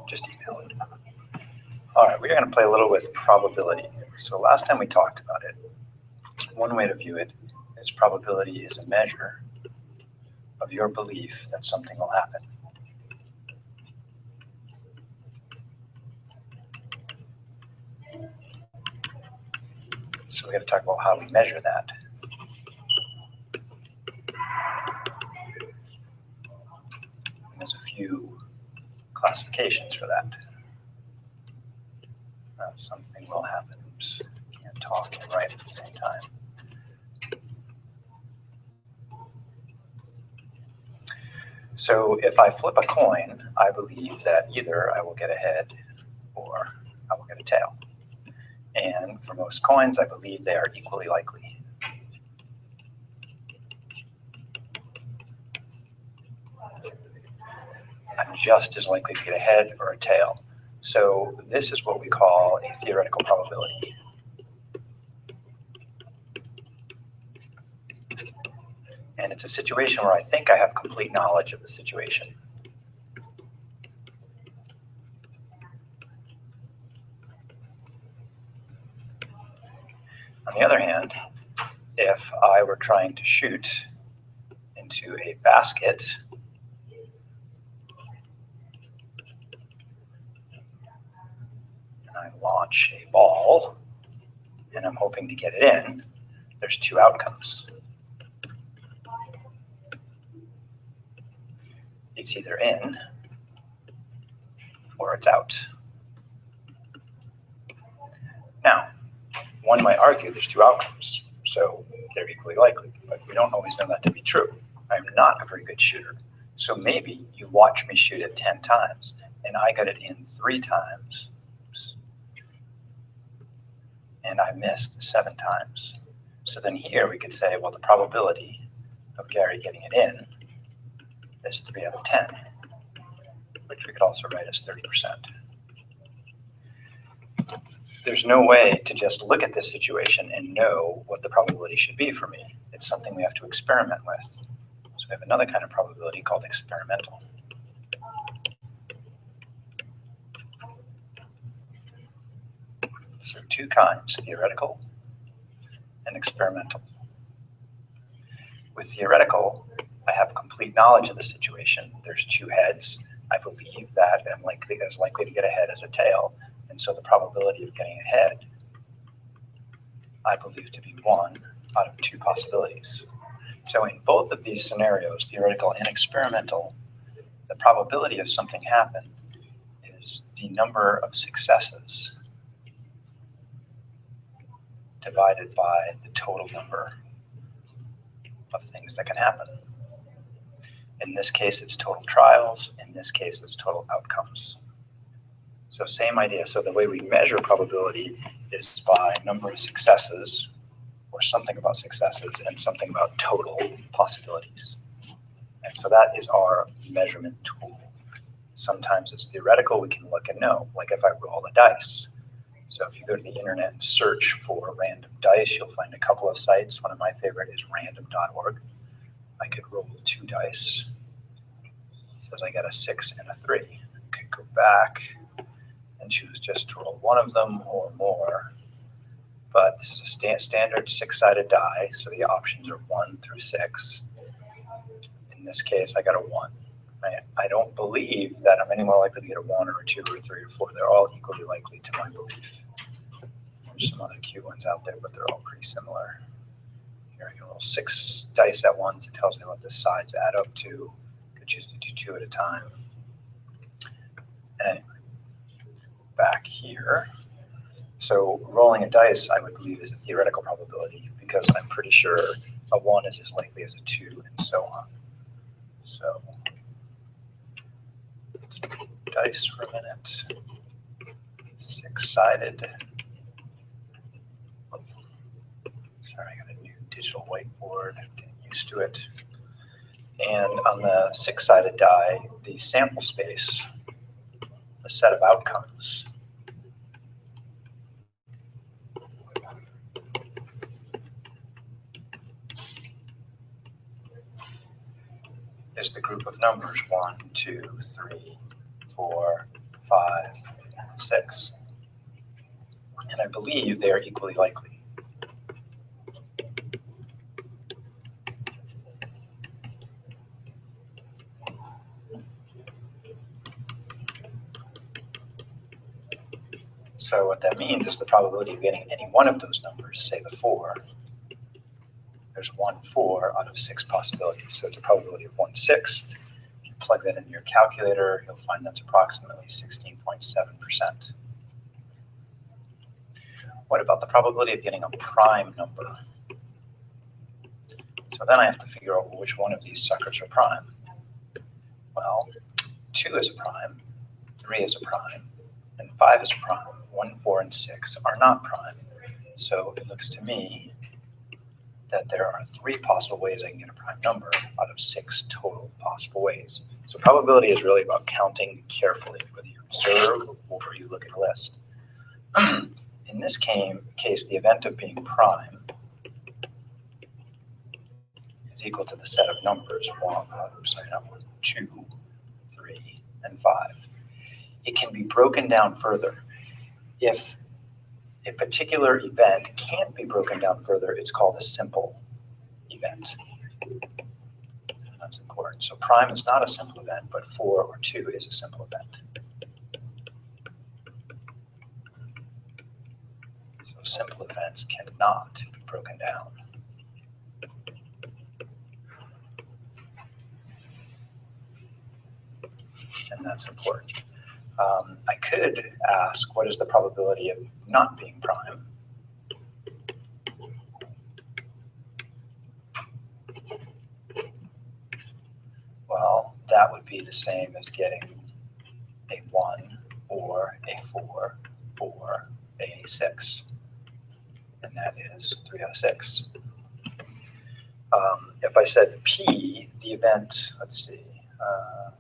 Just email it. All right, we're going to play a little with probability. So last time we talked about it, one way to view it is probability is a measure of your belief that something will happen. So we got to talk about how we measure that. And there's a few classifications for that. Something will happen. Oops, can't talk and write at the same time. So if I flip a coin, I believe that either I will get a head or I will get a tail. And for most coins, I believe they are equally likely. I'm just as likely to get a head or a tail. So this is what we call a theoretical probability. And it's a situation where I think I have complete knowledge of the situation. On the other hand, if I were trying to shoot into a basket, and I launch a ball, and I'm hoping to get it in, there's two outcomes. It's either in or it's out. Now, one might argue there's two outcomes, so they're equally likely, but we don't always know that to be true. I'm not a very good shooter, so maybe you watch me shoot it 10 times, and I got it in 3 times, and I missed 7 times. So then here we could say, well, the probability of Gary getting it in is 3 out of 10, which we could also write as 30%. There's no way to just look at this situation and know what the probability should be for me. It's something we have to experiment with. So we have another kind of probability called experimental. So 2 kinds, theoretical and experimental. With theoretical, I have complete knowledge of the situation. There's 2 heads. I believe that I'm as likely to get a head as a tail. And so the probability of getting a head, I believe to be 1 out of 2 possibilities. So in both of these scenarios, theoretical and experimental, the probability of something happening is the number of successes divided by the total number of things that can happen. In this case, it's total trials. In this case, it's total outcomes. So same idea. So the way we measure probability is by number of successes, or something about successes, and something about total possibilities. And so that is our measurement tool. Sometimes it's theoretical. We can look and know, like if I roll a dice. So if you go to the internet and search for random dice, you'll find a couple of sites. One of my favorite is random.org. I could roll 2 dice. It says I got a 6 and a 3. I could go back and choose just to roll one of them or more. But this is a standard 6-sided die, so the options are 1 through 6. In this case, I got a 1. I don't believe that I'm any more likely to get a 1 or a 2 or a 3 or 4. They're all equally likely to my belief. There's some other cute ones out there, but they're all pretty similar. Here I go, 6 dice at once. It tells me what the sides add up to. You could choose to do 2 at a time. Anyway, back here. So rolling a dice, I would believe, is a theoretical probability because I'm pretty sure a 1 is as likely as a 2 and so on. So let's pick dice for a minute. 6-sided. Sorry, I got a new digital whiteboard. Getting used to it. And on the 6-sided die, the sample space, the set of outcomes, is the group of numbers 1, 2, 3, 4, 5, 6. And I believe they are equally likely. So what that means is the probability of getting any one of those numbers, say the 4, there's 1 4 out of 6 possibilities. So it's a probability of 1/6. If you plug that into your calculator, you'll find that's approximately 16.7%. What about the probability of getting a prime number? So then I have to figure out which one of these suckers are prime. Well, 2 is a prime, 3 is a prime, and 5 is a prime. 1, 4, and 6 are not prime. So it looks to me that there are 3 possible ways I can get a prime number out of 6 total possible ways. So probability is really about counting carefully, whether you observe or you look at a list. In this case, the event of being prime is equal to the set of numbers 2, 3, and 5. It can be broken down further. If a particular event can't be broken down further, it's called a simple event. And that's important. So prime is not a simple event, but 4 or 2 is a simple event. So simple events cannot be broken down. And that's important. I could ask, what is the probability of not being prime? Well, that would be the same as getting a 1 or a 4 or a 6. And that is 3 out of 6. If I said P, the event, let's see,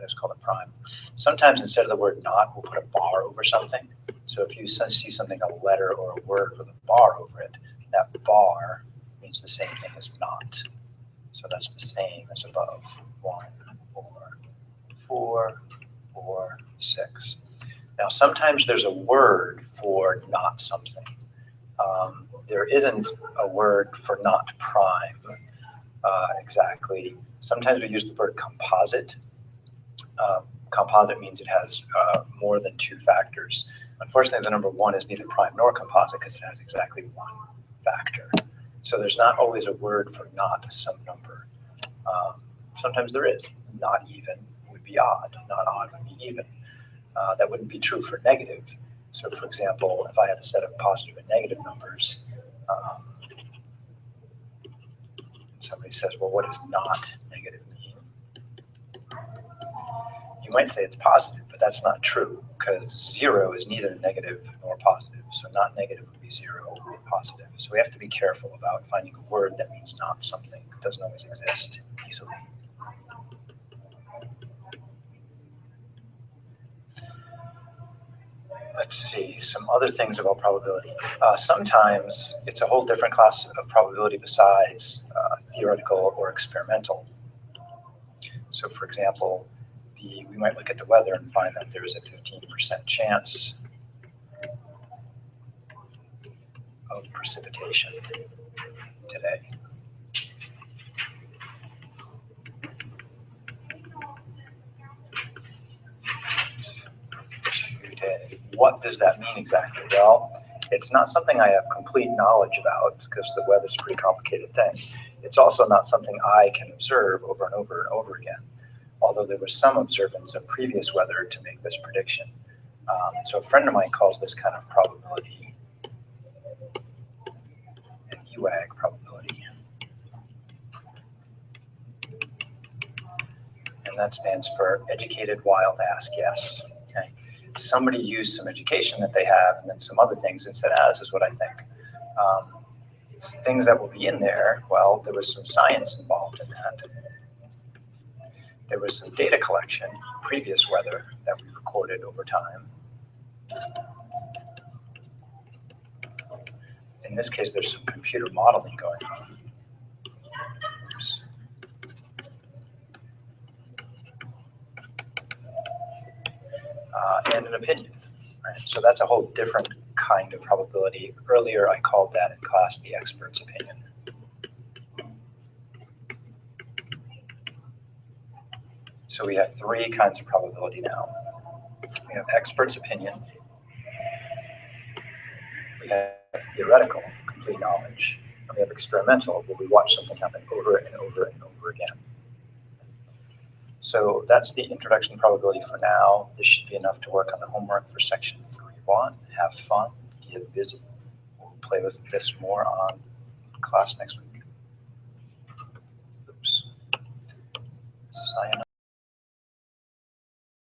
let's call it prime. Sometimes instead of the word not, we'll put a bar over something. So if you see something, a letter or a word with a bar over it, that bar means the same thing as not. So that's the same as above. 1 or 4 or 6. Now sometimes there's a word for not something. There isn't a word for not prime exactly. Sometimes we use the word composite. Composite means it has more than 2 factors. Unfortunately, the number 1 is neither prime nor composite because it has exactly 1 factor. So there's not always a word for not some number. Sometimes there is. Not even would be odd. Not odd would be even. That wouldn't be true for negative. So for example, if I had a set of positive and negative numbers, somebody says, well, what does not negative mean? You might say it's positive, but that's not true because 0 is neither negative nor positive. So not negative would be 0 or positive. So we have to be careful about finding a word that means not something. It doesn't always exist easily. Let's see, some other things about probability. Sometimes it's a whole different class of probability besides theoretical or experimental. So for example, we might look at the weather and find that there is a 15% chance of precipitation today. What does that mean exactly? Well, it's not something I have complete knowledge about because the weather's a pretty complicated thing. It's also not something I can observe over and over and over again, although there was some observance of previous weather to make this prediction. So a friend of mine calls this kind of probability an EWAG probability. And that stands for educated wild ass guess. Okay? Somebody used some education that they have and then some other things and said, this is what I think. Things that will be in there, well, there was some science involved in that. There was some data collection, previous weather that we recorded over time. In this case, there's some computer modeling going on. Oops. and an opinion. Right? So that's a whole different kind of probability. Earlier, I called that in class the expert's opinion. So we have three kinds of probability now. We have expert's opinion. We have theoretical, complete knowledge. And we have experimental, where we watch something happen over and over and over again. So that's the introduction probability for now. This should be enough to work on the homework for section 3.1. Have fun, get busy. We'll play with this more on class next week. Oops. Sayonara.